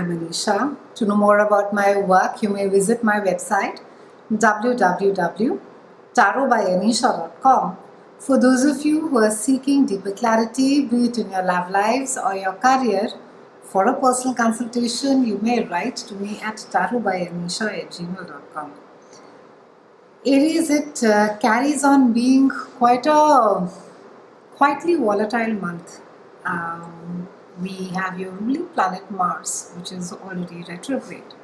I'm Anisha. To know more about my work, you may visit my website www.TarotbyAnisha.com. For those of you who are seeking deeper clarity, be it in your love lives or your career, for a personal consultation, you may write to me at tarotbyanisha@gmail.com. Aries, it carries on being quite a quietly volatile month. We have your ruling planet Mars, which is already retrograde.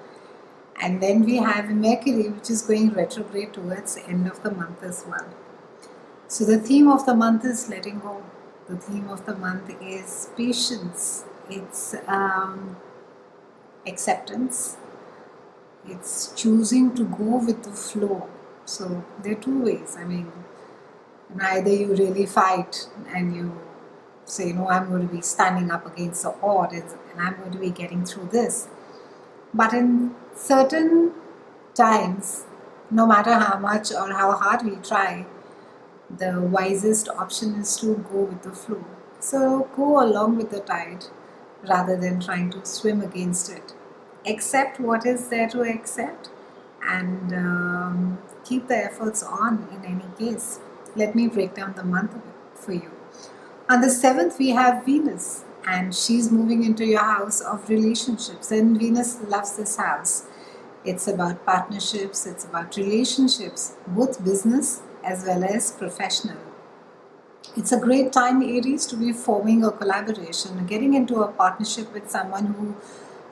And then we have Mercury, which is going retrograde towards the end of the month as well. So the theme of the month is letting go. The theme of the month is patience. It's acceptance. It's choosing to go with the flow. So there are two ways. I mean, either you really fight and you say, no, I'm going to be standing up against the odds and I'm going to be getting through this. But in certain times, no matter how much or how hard we try, the wisest option is to go with the flow. So go along with the tide rather than trying to swim against it. Accept what is there to accept and keep the efforts on in any case. Let me break down the month for you. On the 7th, we have Venus, and she's moving into your house of relationships, and Venus loves this house. It's about partnerships, it's about relationships, both business as well as professional. It's a great time, Aries, to be forming a collaboration, getting into a partnership with someone who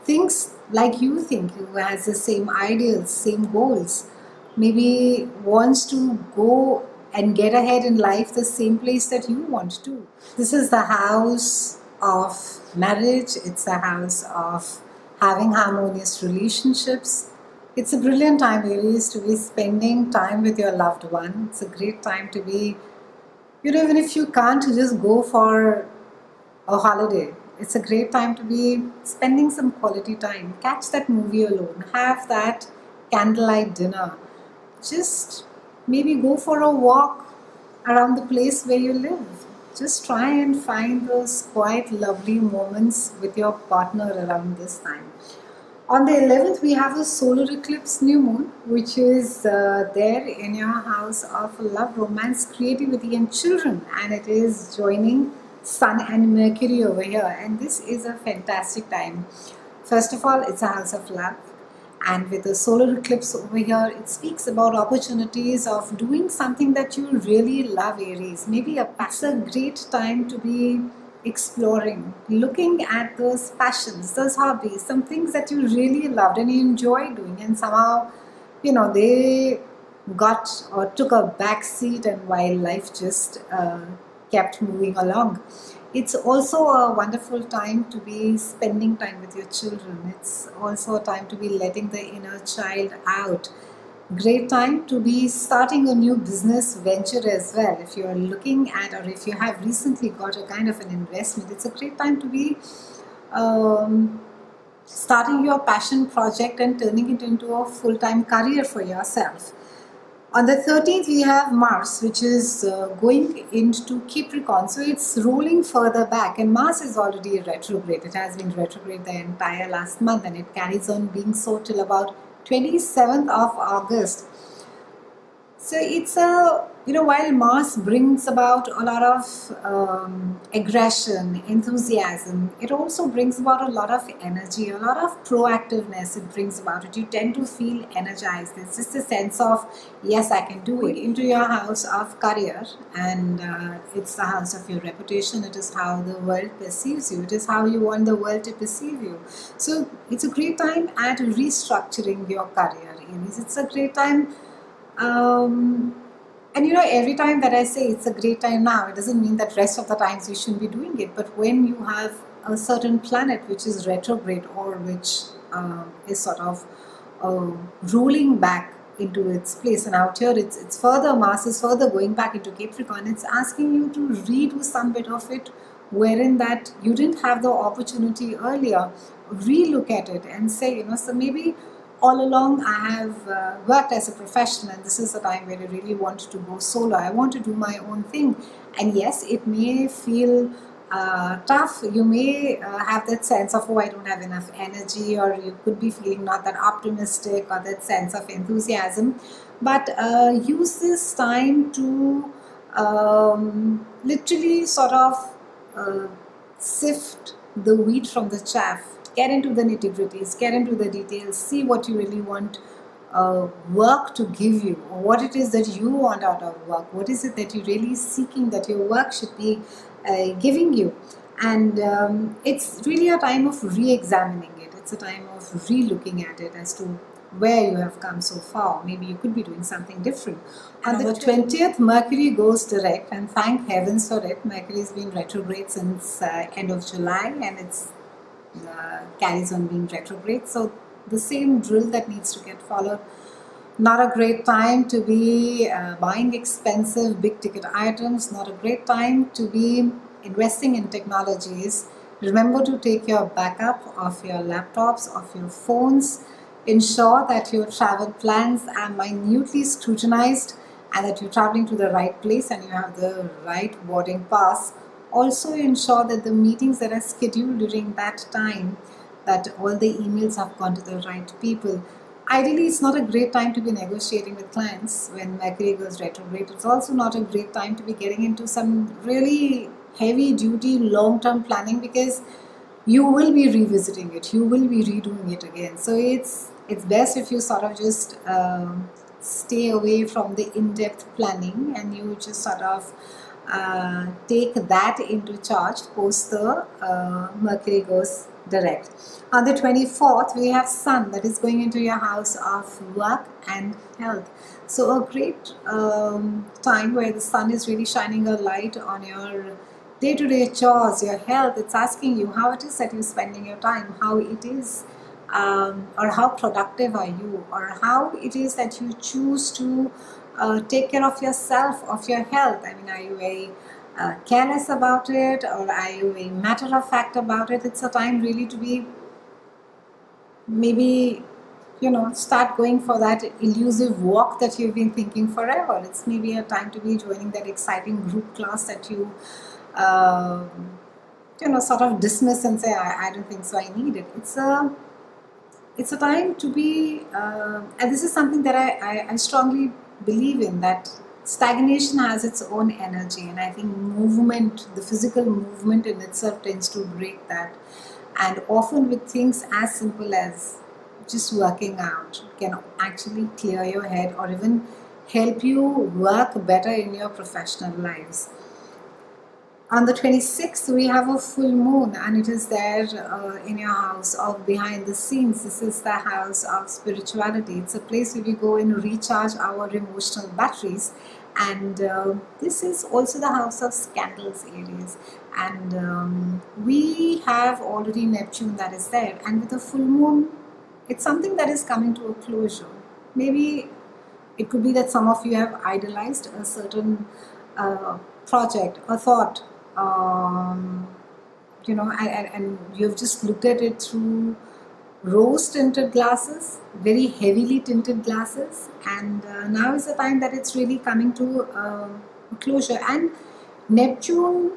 thinks like you think, who has the same ideals, same goals, maybe wants to go and get ahead in life the same place that you want to. This is the house of marriage, it's a house of having harmonious relationships. It's a brilliant time, Aries, to be spending time with your loved one. It's a great time to be, even if you can't just go for a holiday, it's a great time to be spending some quality time. Catch that movie alone, have that candlelight dinner. Just maybe go for a walk around the place where you live. Just try and find those quite lovely moments with your partner around this time. On the 11th, we have a solar eclipse new moon, which is there in your house of love, romance, creativity and children, and it is joining Sun and Mercury over here, and this is a fantastic time. First of all, it's a house of love, and with the solar eclipse over here, it speaks about opportunities of doing something that you really love, Aries. Maybe it's a great time to be exploring, looking at those passions, those hobbies, some things that you really loved and you enjoy doing, and somehow, they got or took a back seat, and while life just kept moving along. It's also a wonderful time to be spending time with your children. It's also a time to be letting the inner child out. Great time to be starting a new business venture as well. If you're looking at, or if you have recently got a kind of an investment, it's a great time to be starting your passion project and turning it into a full-time career for yourself. On the 13th, we have Mars, which is going into Capricorn. So it's rolling further back, and Mars is already retrograde. It has been retrograde the entire last month, and it carries on being so till about 27th of August. So it's while Mars brings about a lot of aggression, enthusiasm, it also brings about a lot of energy, a lot of proactiveness it brings about it. You tend to feel energized. It's just a sense of, yes, I can do it. Into your house of career, and it's the house of your reputation. It is how the world perceives you. It is how you want the world to perceive you. So it's a great time at restructuring your career, Aries. It's a great time. And every time that I say it's a great time now, it doesn't mean that rest of the times you shouldn't be doing it. But when you have a certain planet which is retrograde, or which is sort of rolling back into its place, and out here it's further, Mars is further going back into Capricorn, it's asking you to redo some bit of it, wherein that you didn't have the opportunity earlier. Relook at it and say, so maybe all along I have worked as a professional, and this is the time where I really want to go solo. I want to do my own thing, and yes, it may feel tough. You may have that sense of, oh, I don't have enough energy, or you could be feeling not that optimistic or that sense of enthusiasm. But use this time to literally sort of uh, sift the wheat from the chaff, get into the nitty gritties, get into the details, see what you really want work to give you, or what it is that you want out of work, what is it that you're really seeking that your work should be giving you. And it's really a time of re-examining it, it's a time of re-looking at it as to where you have come so far. Maybe you could be doing something different. On the 20th, Mercury goes direct, and thank heavens for it. Mercury has been retrograde since end of July, and it's carries on being retrograde. So the same drill that needs to get followed. Not a great time to be buying expensive big ticket items, not a great time to be investing in technologies. Remember to take your backup of your laptops, of your phones. Ensure that your travel plans are minutely scrutinized and that you're traveling to the right place and you have the right boarding pass. Also ensure that the meetings that are scheduled during that time, that all the emails have gone to the right people. Ideally, it's not a great time to be negotiating with clients when Mercury goes retrograde. It's also not a great time to be getting into some really heavy duty long-term planning, because you will be revisiting it, you will be redoing it again. So it's best if you sort of just stay away from the in-depth planning, and you just sort of take that into charge post the Mercury goes direct. On the 24th, we have Sun that is going into your house of work and health. So a great time where the Sun is really shining a light on your day-to-day chores, your health. It's asking you how it is that you're spending your time, how it is, or how productive are you, or how it is that you choose to take care of yourself, of your health. I mean, are you very careless about it, or are you a matter of fact about it? It's a time really to be maybe, start going for that elusive walk that you've been thinking forever. It's maybe a time to be joining that exciting group class that you sort of dismiss and say, I don't think so, I need it. It's a time to be, and this is something that I strongly believe in, that stagnation has its own energy, and I think movement, the physical movement in itself tends to break that. And often with things as simple as just working out can actually clear your head, or even help you work better in your professional lives. On the 26th, we have a full moon, and it is there in your house of behind the scenes. This is the house of spirituality. It's a place where we go and recharge our emotional batteries. And this is also the house of scandals, Aries. And we have already Neptune that is there. And with the full moon, it's something that is coming to a closure. Maybe it could be that some of you have idolized a certain project, a thought, and you've just looked at it through rose tinted glasses, very heavily tinted glasses, and now is the time that it's really coming to a closure. And Neptune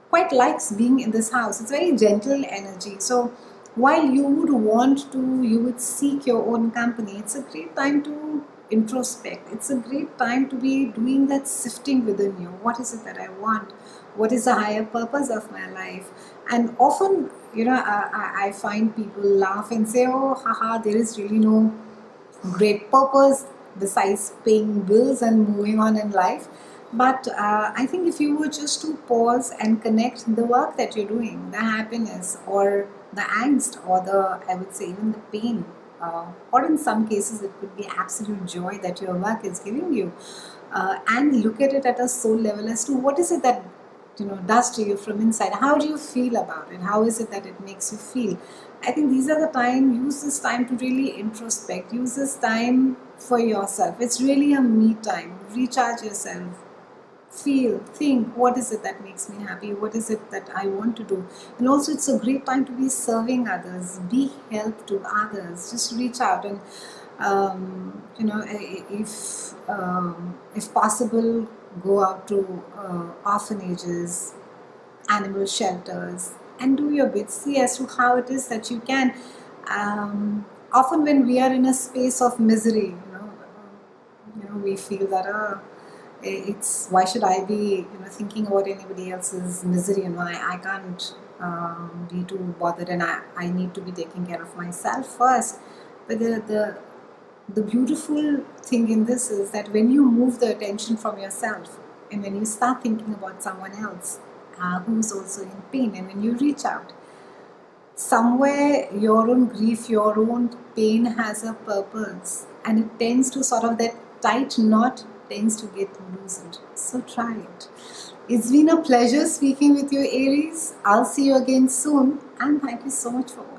quite likes being in this house. It's very gentle energy. So while you would seek your own company, it's a great time to introspect. It's a great time to be doing that sifting within you. What is it that I want? What is the higher purpose of my life? And often, I find people laugh and say, oh, haha, there is really no great purpose besides paying bills and moving on in life. But I think if you were just to pause and connect the work that you're doing, the happiness or the angst, or I would say even the pain, or in some cases it could be absolute joy that your work is giving you, and look at it at a soul level as to what is it that does to you from inside. How do you feel about it? How is it that it makes you feel? I think these are the time. Use this time to really introspect. Use this time for yourself. It's really a me time. Recharge yourself. Feel, think, what is it that makes me happy? What is it that I want to do? And also, it's a great time to be serving others, be help to others. Just reach out and if possible, go out to orphanages, animal shelters, and do your bit. See as to how it is that you can. Often when we are in a space of misery, we feel that it's why should I be thinking about anybody else's misery? I can't be too bothered, and I need to be taking care of myself first. But the beautiful thing in this is that when you move the attention from yourself and when you start thinking about someone else who's also in pain, and when you reach out, somewhere your own grief, your own pain has a purpose, and it tends to sort of, that tight knot tends to get loosened. So try it. It's been a pleasure speaking with you, Aries. I'll see you again soon, and thank you so much for watching.